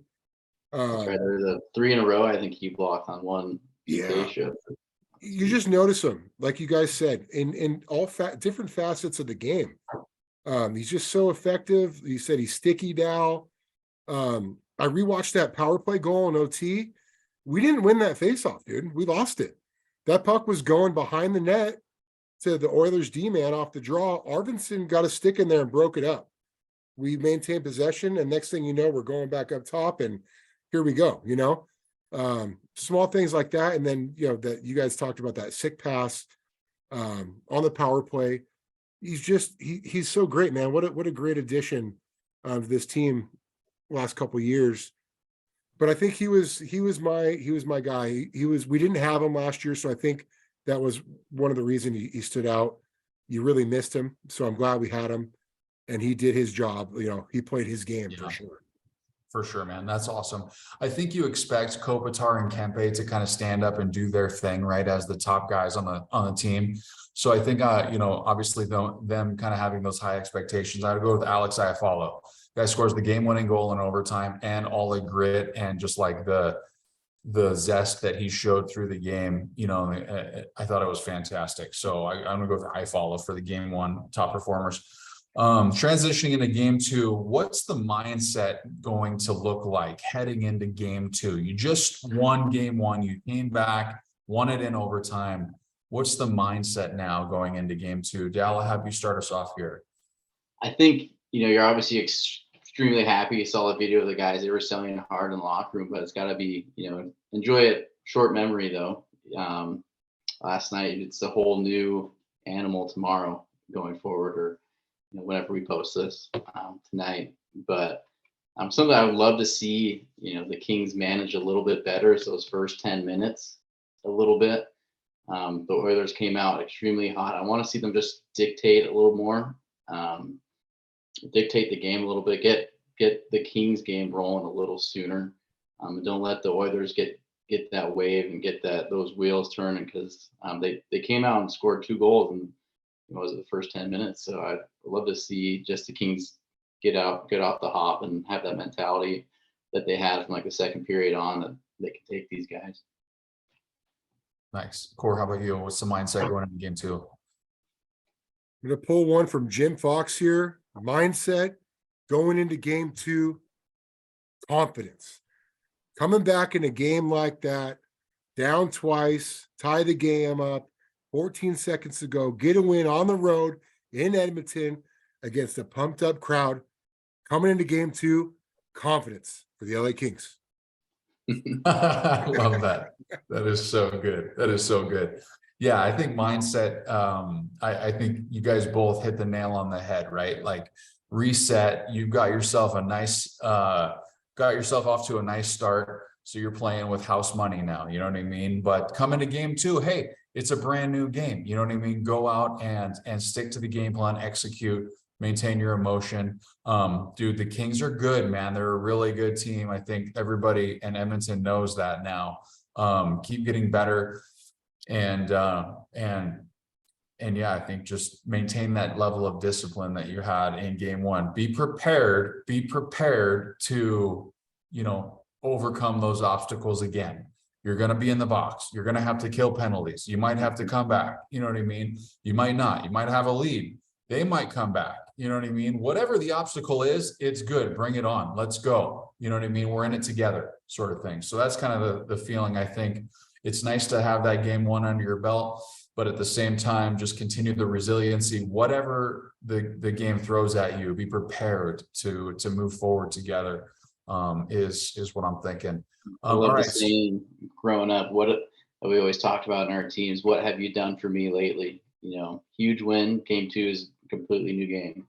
The 3 in a row, I think he blocked on one. Yeah. You just notice him, like you guys said, in all different facets of the game. He's just so effective. You said he's sticky, Dal. I rewatched that power play goal in OT. We didn't win that faceoff, dude. We lost it. that puck was going behind the net to the Oilers D-man off the draw. Arvidsson got a stick in there and broke it up. We maintained possession, and next thing you know, we're going back up top, and here we go, small things like that. And then, that you guys talked about that sick pass on the power play. He's so great, man. What a great addition of this team last couple of years. But I think he was my guy. We didn't have him last year, so I think that was one of the reasons he stood out. You really missed him, so I'm glad we had him, and he did his job. He played his game for sure. For sure, man. That's awesome. I think you expect Kopitar and Kempe to kind of stand up and do their thing, right, as the top guys on the team. So I think, obviously them kind of having those high expectations, I would go with Alex Iafallo. Guy scores the game-winning goal in overtime, and all the grit and just like the zest that he showed through the game. I thought it was fantastic. So I'm gonna go with Iafallo for the game one top performers. Transitioning into game two, what's the mindset going to look like heading into game two? You just won game one, you came back, won it in overtime. What's the mindset now going into game two? Dal, I'll have you start us off here. I think, you're obviously extremely happy. You saw the video of the guys. They were selling hard in the locker room, but it's got to be, enjoy it. Short memory, though. Last night, it's a whole new animal tomorrow going forward, or whenever we post this tonight. But something I would love to see, the Kings manage a little bit better. So those first 10 minutes, a little bit. The Oilers came out extremely hot. I want to see them just dictate a little more, dictate the game a little bit, get the Kings game rolling a little sooner. And don't let the Oilers get that wave and get those wheels turning, because they came out and scored 2 goals in the first 10 minutes. So I'd love to see just the Kings get off the hop and have that mentality that they had from like the second period on, that they can take these guys. Nice. Core, how about you? What's the mindset going into game two? I'm going to pull one from Jim Fox here. Mindset going into game two, confidence. Coming back in a game like that, down twice, tie the game up, 14 seconds to go, get a win on the road in Edmonton against a pumped up crowd. Coming into game two, confidence for the LA Kings. I love that. That is so good. That is so good. Yeah, I think mindset, I think you guys both hit the nail on the head, right? Like reset, you've got yourself off to a nice start. So you're playing with house money now, you know what I mean? But coming to game two, hey, it's a brand new game. You know what I mean? Go out and stick to the game plan, execute, maintain your emotion. Dude, the Kings are good, man. They're a really good team. I think everybody in Edmonton knows that now. Keep getting better. And yeah, I think just maintain that level of discipline that you had in game one. Be prepared to, overcome those obstacles again. You're going to be in the box. You're going to have to kill penalties. You might have to come back. You know what I mean? You might not. You might have a lead. They might come back. You know what I mean? Whatever the obstacle is, it's good. Bring it on. Let's go. You know what I mean? We're in it together, sort of thing. So that's kind of the feeling. I think it's nice to have that game one under your belt, but at the same time, just continue the resiliency. Whatever the game throws at you, be prepared to move forward together. Is what I'm thinking. I love the saying growing up, what we always talked about in our teams, what have you done for me lately? Huge win. Game two is a completely new game,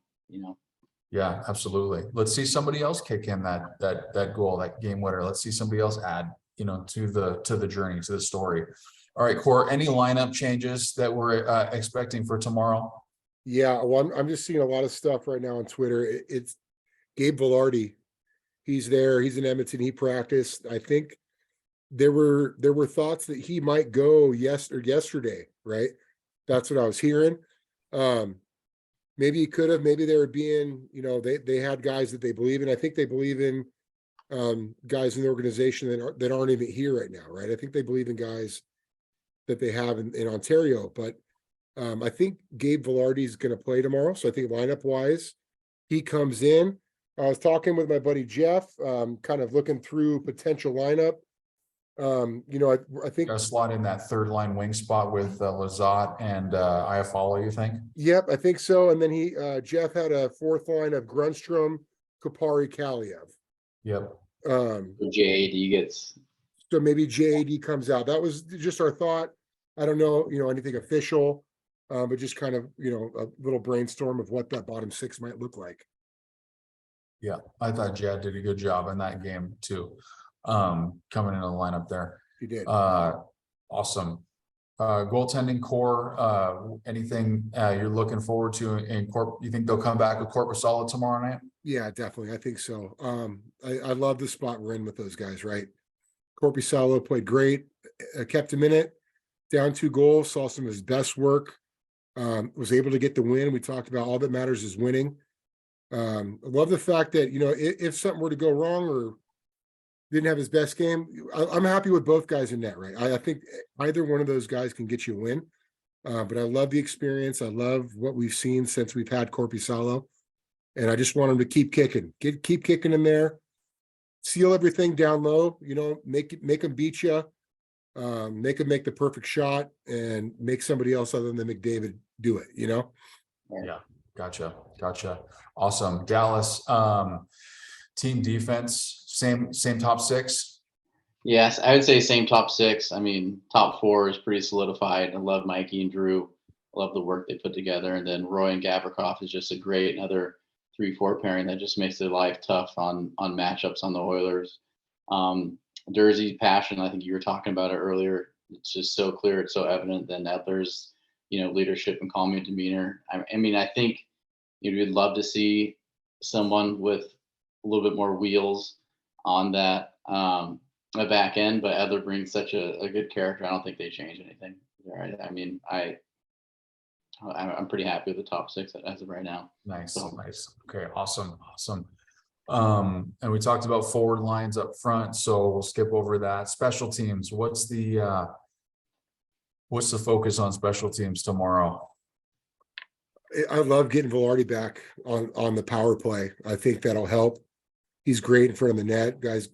Yeah, absolutely. Let's see somebody else kick in that goal, that game winner. Let's see somebody else add, to the journey, to the story. All right, Core, any lineup changes that we're expecting for tomorrow? Yeah, well, I'm just seeing a lot of stuff right now on Twitter. It's Gabe Vilardi. He's there. He's in Edmonton. He practiced. I think there were thoughts that he might go yesterday, right? That's what I was hearing. Maybe he could have. Maybe they were being, they had guys that they believe in. I think they believe in guys in the organization that aren't even here right now, right? I think they believe in guys that they have in Ontario. But I think Gabe Vilardi is going to play tomorrow. So I think lineup wise, he comes in. I was talking with my buddy Jeff, kind of looking through potential lineup. I think, Got to slot in that third line wing spot with Lazat and Iafallo, you think? yep, I think so. And then Jeff had a fourth line of Grunstrom, Kapari, Kaliev. Yep. JAD gets. So maybe JAD comes out. That was just our thought. I don't know, anything official, but just kind of, a little brainstorm of what that bottom six might look like. Yeah, I thought Jad did a good job in that game too. Coming into the lineup there. He did. Awesome. Goaltending core, anything you're looking forward to in Corp? You think they'll come back with Korpisalo tomorrow night? Yeah, definitely. I think so. I love the spot we're in with those guys, right? Korpisalo played great, kept him in it, down 2 goals, saw some of his best work, was able to get the win. We talked about all that matters is winning. I love the fact that, if something were to go wrong or didn't have his best game, I'm happy with both guys in net, right? I think either one of those guys can get you a win. But I love the experience. I love what we've seen since we've had Korpisalo. And I just want him to keep kicking, keep kicking in there, seal everything down low, make him beat you, make him make the perfect shot and make somebody else other than McDavid do it, Yeah, gotcha. Awesome. Dallas, team defense, same top 6. Yes, I would say same top 6. I mean, top 4 is pretty solidified. I love Mikey and Drew. I love the work they put together. And then Roy and Gavrikov is just a great another 3-4 pairing that just makes their life tough on matchups on the Oilers. Durzi's passion, I think you were talking about it earlier. It's just so clear. It's so evident. Then Edler's, leadership and calming demeanor. I mean, I think we'd love to see someone with a little bit more wheels on that a back end, but Edler brings such a good character. I don't think they change anything. Right? I mean, I'm pretty happy with the top 6 as of right now. Nice. Okay, awesome. And we talked about forward lines up front, so we'll skip over that. Special teams, what's the focus on special teams tomorrow? I love getting Velarde back on the power play. I think that'll help. He's great in front of the net. Guys,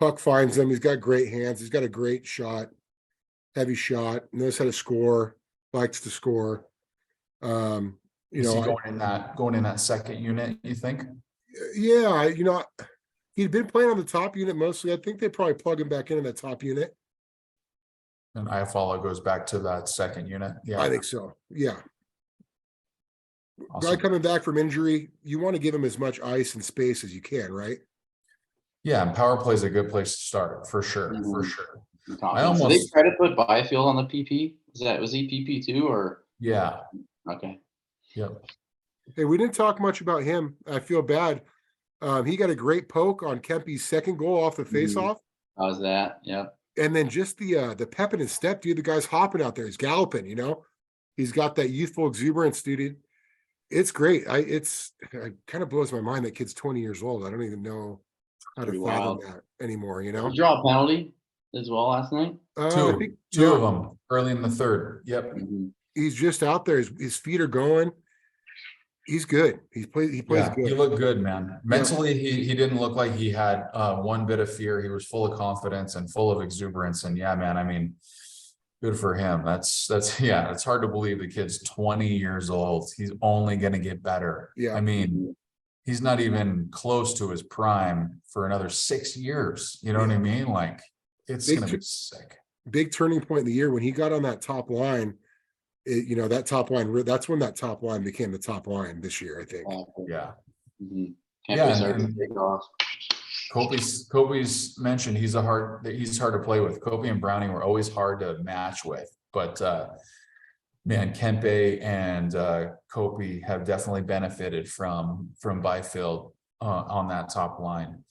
puck finds him. He's got great hands. He's got a great shot, heavy shot, knows how to score, likes to score. Is he going in that second unit, you think? Yeah, he'd been playing on the top unit mostly. I think they probably plug him back into that top unit. And Iafallo goes back to that second unit. Yeah, I think so. Yeah. awesome. Guy coming back from injury, you want to give him as much ice and space as you can, right? Yeah, and power play is a good place to start for sure. So they try to put Byfield on the PP. Was he PP too, or? Yeah. Okay. Yep. Hey, we didn't talk much about him. I feel bad. He got a great poke on Kempe's second goal off the faceoff. How's that? Yep. And then just the pep in his step, dude. The guy's hopping out there. He's galloping, He's got that youthful exuberance, dude. It's great. It kind of blows my mind that kid's 20 years old. I don't even know how to fathom that anymore, Did you draw a penalty as well last night? Two of them early in the third. Yep. He's just out there. His feet are going. He's good. He plays good. He looked good, man. Mentally, he didn't look like he had one bit of fear. He was full of confidence and full of exuberance. And yeah, man, I mean, good for him. That's it's hard to believe the kid's 20 years old. He's only gonna get better. Yeah. I mean, he's not even close to his prime for another 6 years. You know what I mean? Like, it's gonna be sick. Big turning point in the year when he got on that top line. That top line, that's when that top line became the top line this year, I think. Yeah. Mm-hmm. Kobe's mentioned he's hard to play with. Kobe and Browning were always hard to match with, but man, Kempe and Kobe have definitely benefited from Byfield on that top line.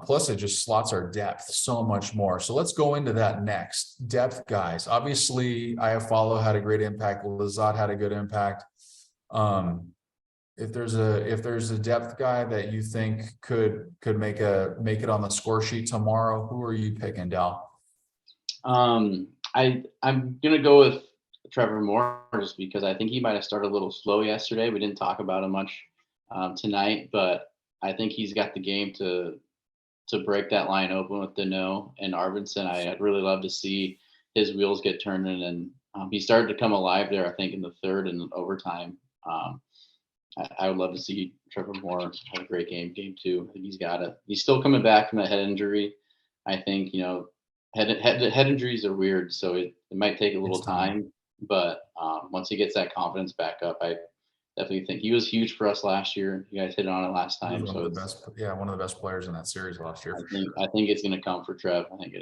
Plus it just slots our depth so much more. So let's go into that next. Depth guys. Obviously, Iafallo had a great impact. Lazat had a good impact. If there's a depth guy that you think could make it on the score sheet tomorrow, who are you picking, Dal? I'm gonna go with Trevor Moore just because I think he might have started a little slow yesterday. We didn't talk about him much tonight, but I think he's got the game to to break that line open with Deneau and Arvidsson. I'd really love to see his wheels get turning, and he started to come alive there. I think in the third and overtime. I would love to see Trevor Moore have a great game two. I think he's still coming back from that head injury. I think, head injuries are weird, so it might take a little It's time. time. But once he gets that confidence back up, I definitely think he was huge for us last year. You guys hit on it last He time, was so one of the best, one of the best players in that series last year for sure. I think it's going to come for Trev. I think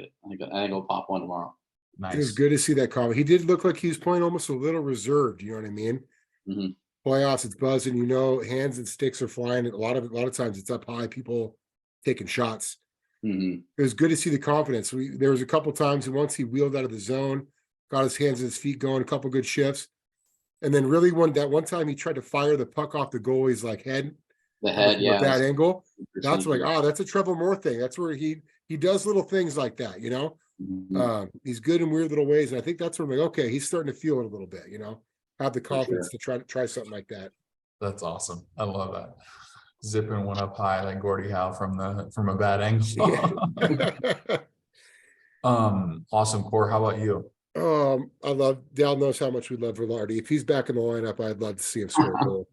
he'll pop one tomorrow. It was Nice. good to see that comment. He did look like he was playing almost a little reserved. You know what I mean? Mhm. Playoffs, it's buzzing. Hands and sticks are flying. A lot of times, it's up high. People taking shots. Mhm. It was good to see the confidence. There was a couple times, and once he wheeled out of the zone, got his hands and his feet going, a couple good shifts, and then really one time he tried to fire the puck off the goalie's head The head, from a yeah, bad that's angle. super That's sneaky. that's a Trevor Moore thing. That's where he does little things like that. Mhm. He's good in weird little ways, and I think that's where I'm like, okay, he's starting to feel it a little bit. Have the For confidence sure. to try something like that. That's awesome. I love that. Zipping one up high like Gordie Howe from a bad angle. Yeah. Awesome, Core. How about you? I love Dal knows how much we love Velarde. If he's back in the lineup, I'd love to see him score a goal.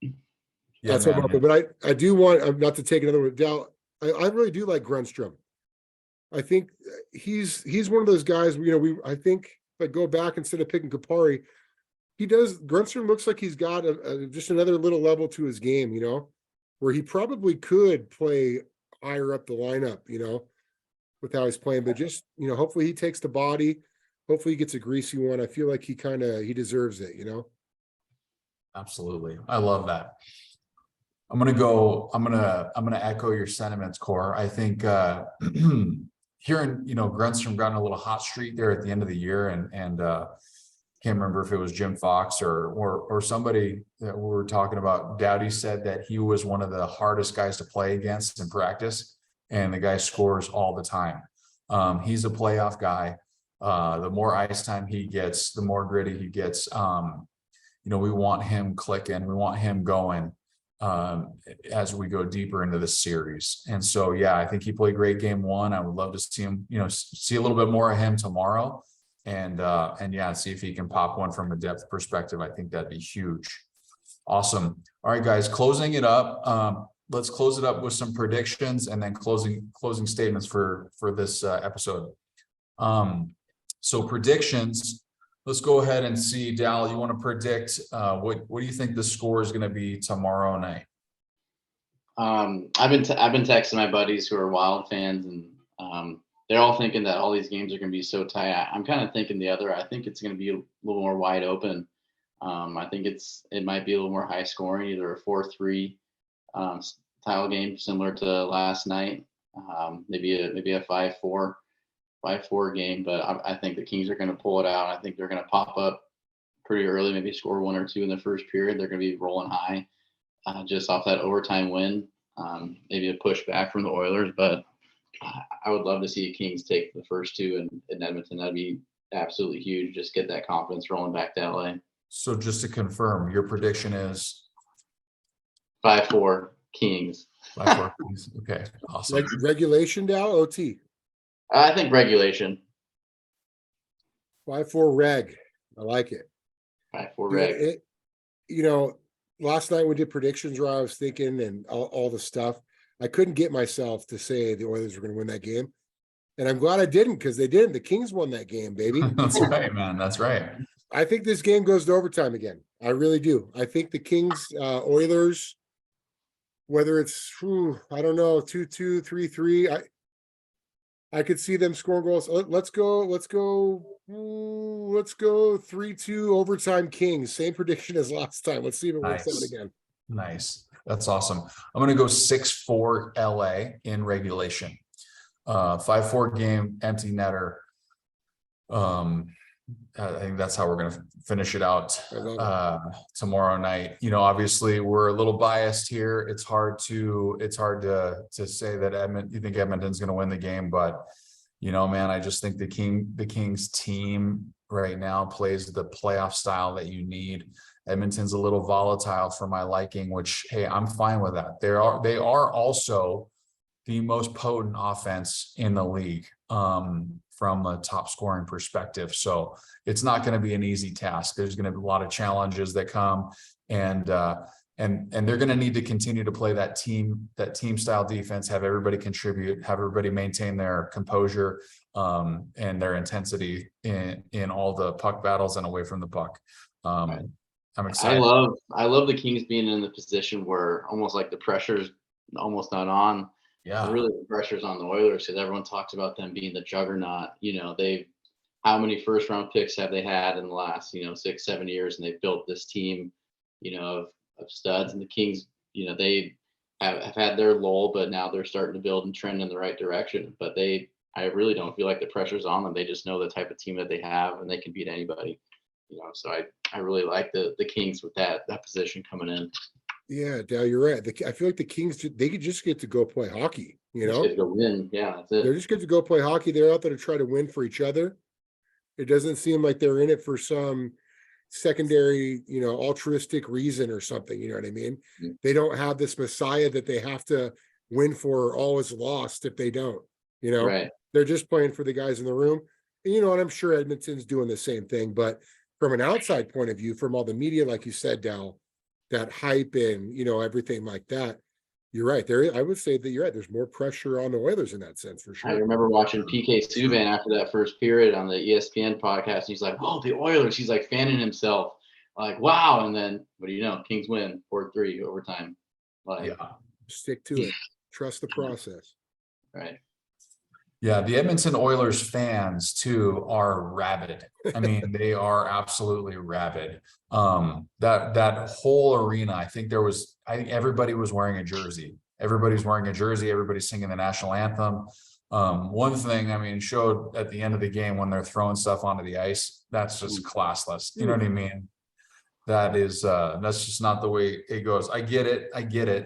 Yeah, That's what I'm man. hoping. But I do want not to take another one. Dal, I really do like Grunstrom. I think he's one of those guys. I think go back instead of picking Kapari, Grunstrom looks like he's got just another little level to his game. Where he probably could play higher up the lineup. With how he's playing, but just hopefully he takes the body. Hopefully he gets a greasy one. I feel like he deserves it. Absolutely. I love that. I'm gonna echo your sentiments, Core. I think hearing, Grunstrom got in a little hot streak there at the end of the year, and can't remember if it was Jim Fox or somebody that we were talking about. Dowdy said that he was one of the hardest guys to play against in practice, and the guy scores all the time. He's a playoff guy. The more ice time he gets, the more gritty he gets. We want him clicking, we want him going as we go deeper into the series. And so, yeah, I think he played great game one. I would love to see him, see a little bit more of him tomorrow. And yeah, see if he can pop one from a depth perspective. I think that'd be huge. Awesome. All right, guys, closing it up. Let's close it up with some predictions and then closing statements for this episode. So predictions. Let's go ahead and see, Dal, you want to predict what do you think the score is going to be tomorrow night? I've been texting my buddies who are Wild fans, and they're all thinking that all these games are going to be so tight. I'm kind of thinking the other. I think it's going to be a little more wide open. I think it might be a little more high scoring, either a 4-3 style game similar to last night, maybe a 5-4 game. But I think the Kings are going to pull it out. I think they're going to pop up pretty early, maybe score one or two in the first period. They're going to be rolling high just off that overtime win. Maybe a push back from the Oilers, but I would love to see the Kings take the first two in Edmonton. That'd be absolutely huge. Just get that confidence rolling back to LA. So just to confirm, your prediction is 5-4 Kings. 5-4 Kings. Okay, awesome. Regulation, Dal, OT. I think regulation. 5-4 reg. I like it. 5-4 reg. Last night we did predictions where I was thinking and all the stuff. I couldn't get myself to say the Oilers were going to win that game. And I'm glad I didn't, because they didn't. The Kings won that game, baby. That's right, man. That's right. I think this game goes to overtime again. I really do. I think the Kings, Oilers, whether it's, I don't know, 2-2, 3-3, I could see them scoring goals. Let's go 3-2 overtime Kings. Same prediction as last time. Let's see if it works out again. Nice. That's awesome. I'm going to go 6-4 LA in regulation. 5-4 game, empty netter. I think that's how we're going to finish it out tomorrow night. Obviously we're a little biased here. It's hard to say that you think Edmonton's going to win the game, but man, I just think the Kings team right now plays the playoff style that you need. Edmonton's a little volatile for my liking, which, hey, I'm fine with that. They are also the most potent offense in the league from a top scoring perspective. So it's not going to be an easy task. There's going to be a lot of challenges that come, and they're going to need to continue to play that team style defense, have everybody contribute, have everybody maintain their composure and their intensity in all the puck battles and away from the puck. I'm excited. I love the Kings being in the position where almost like the pressure's almost not on. Yeah. Really, the pressure's on the Oilers because everyone talks about them being the juggernaut. How many first round picks have they had in the last, 6-7 years, and they've built this team, of studs. And the Kings, they have had their lull, but now they're starting to build and trend in the right direction. But I really don't feel like the pressure's on them. They just know the type of team that they have, and they can beat anybody. So I really like the Kings with that position coming in. Yeah, Dal, you're right. I feel like the Kings, they could just get to go play hockey, Just get to go win. Yeah, that's it. They're just good to go play hockey. They're out there to try to win for each other. It doesn't seem like they're in it for some secondary, altruistic reason or something. You know what I mean? Mm. They don't have this messiah that they have to win for, all is lost if they don't, Right. They're just playing for the guys in the room. And, and I'm sure Edmonton's doing the same thing. But from an outside point of view, from all the media, like you said, Dal, that hype and, everything like that, you're right. I would say that you're right. There's more pressure on the Oilers in that sense, for I sure. remember watching PK Subban after that first period on the ESPN podcast. He's like, "Oh, the Oilers." He's like fanning himself, like, "Wow!" And then, what do you know? Kings win 4-3 overtime. Yeah. Stick to it. Trust the process. Right. Yeah, the Edmonton Oilers fans too are rabid. I mean, they are absolutely rabid. That whole arena, I think everybody was wearing a jersey. Everybody's wearing a jersey. Everybody's singing the national anthem. One thing, showed at the end of the game when they're throwing stuff onto the ice, that's just classless. You know what I mean? That's just not the way it goes. I get it.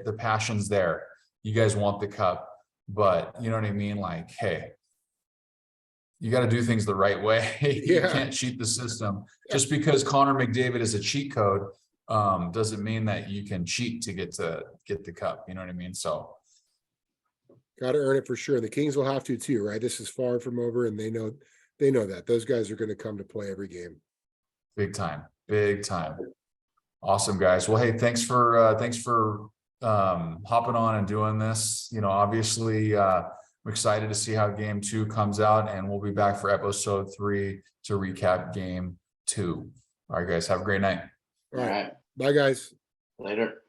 The passion's there. You guys want the cup. But you know what I mean? Like, hey, you got to do things the right way. You can't cheat the system. Just because Connor McDavid is a cheat code doesn't mean that you can cheat to get the cup. You know what I mean? So got to earn it for sure. The Kings will have to too, right? This is far from over, and they know that those guys are going to come to play every game. Big time. Awesome, guys. Well, hey, thanks for hopping on and doing this. Obviously I'm excited to see how game 2 comes out, and we'll be back for episode 3 to recap game 2. All right, guys, have a great night. All right. Bye, guys. Later.